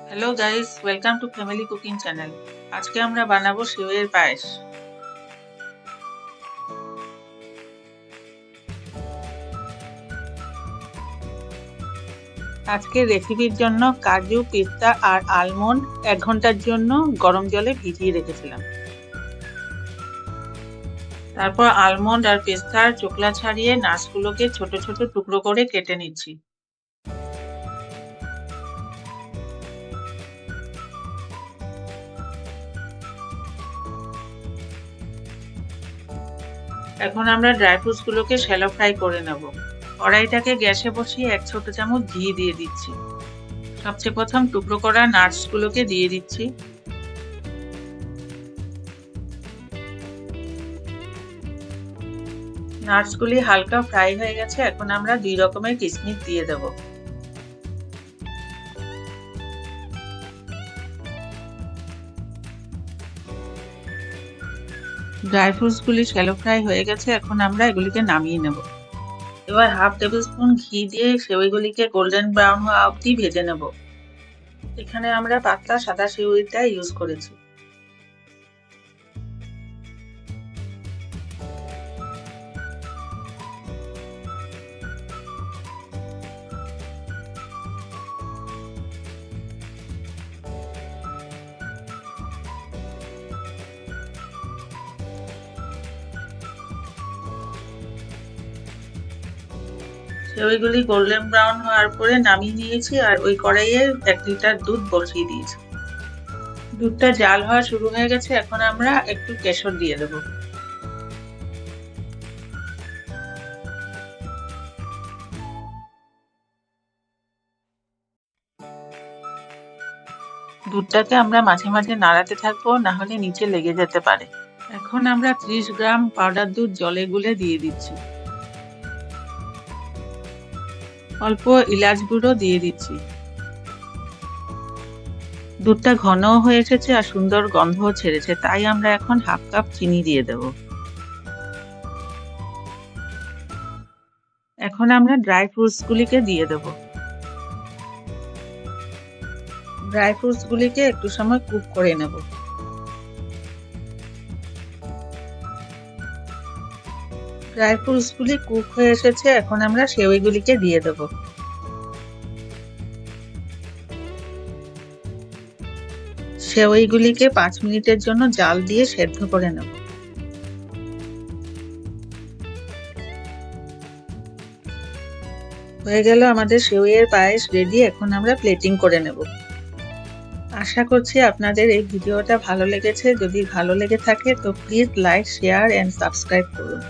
Hello guys, welcome to family cooking channel. আজকে আমরা বানাবো সেওইয়ের পায়েস। আজকের রেসিপির জন্য কাজু, পিস্তা আর আলমন্ড 1 ঘন্টার জন্য গরম জলে ভিজিয়ে রেখেছিলাম। তারপর আলমন্ড আর পেস্তার চোকলা ছাড়িয়ে নাটসগুলোকে ছোট ছোট টুকরো করে কেটে নিচ্ছি। এখন আমরা ড্রাই ফ্রুটস গুলোকে শ্যালো ফ্রাই করে নেব। কড়াইটাকে গ্যাসে বসিয়ে 1 ছোট চামচ ঘি দিয়ে দিচ্ছি। সবচেয়ে প্রথম টুকরো করা নাটস গুলোকে দিয়ে দিচ্ছি। নাটসগুলি হালকা ফ্রাই হয়ে গেছে। এখন আমরা 2 রকমের কিশমিশ দিয়ে দেব। ড্রাই ফ্রুটসগুলি শ্যালো ফ্রাই হয়ে গেছে। এখন আমরা এগুলিকে নামিয়ে নেব। এবার 1/2 টেবিল স্পুন ঘি দিয়ে সেওইগুলিকে গোল্ডেন ব্রাউন হওয়া অবধি ভেজে নেব। এখানে আমরা পাতলা সাদা সেওইটা ইউজ করেছি। সেওইগুলি গোল্ডেন ব্রাউন হওয়ার পরে নামিয়ে নিয়েছি আর ওই কড়াইয়ে 1 লিটার দুধ বসিয়ে দিয়েছি। দুধটা জাল হওয়া শুরু হয়ে গেছে। এখন আমরা একটু কেশর দিয়ে দেব। দুধটাকে আমরা মাঝে মাঝে নাড়াতে থাকবো, না হলে নিচে লেগে যেতে পারে। এখন আমরা 30 গ্রাম পাউডার দুধ জলে গুলে দিয়ে দিচ্ছি। অল্প এলাচ গুঁড়ো দিয়ে দিচ্ছি। দুধটা ঘনও হয়ে এসেছে আর সুন্দর গন্ধও ছেড়েছে, তাই আমরা এখন 1/2 কাপ চিনি দিয়ে দেব। এখন আমরা ড্রাই ফ্রুটস গুলিকে দিয়ে দেব। ড্রাই ফ্রুটস গুলিকে একটু সময় কুক করে নেব। ড্রাই ফ্রুটস গুলি কুক হয়ে এসেছে। এখন আমরা সেওইগুলিকে দিয়ে দেব। সেওইগুলিকে 5 মিনিটের জন্য জাল দিয়ে সেদ্ধ করে নেব। হয়ে গেল আমাদের সেওইয়ের পায়েস রেডি। এখন আমরা প্লেটিং করে নেব। আশা করছি আপনাদের এই ভিডিওটা ভালো লেগেছে। যদি ভালো লেগে থাকে তো please like, share and subscribe করুন।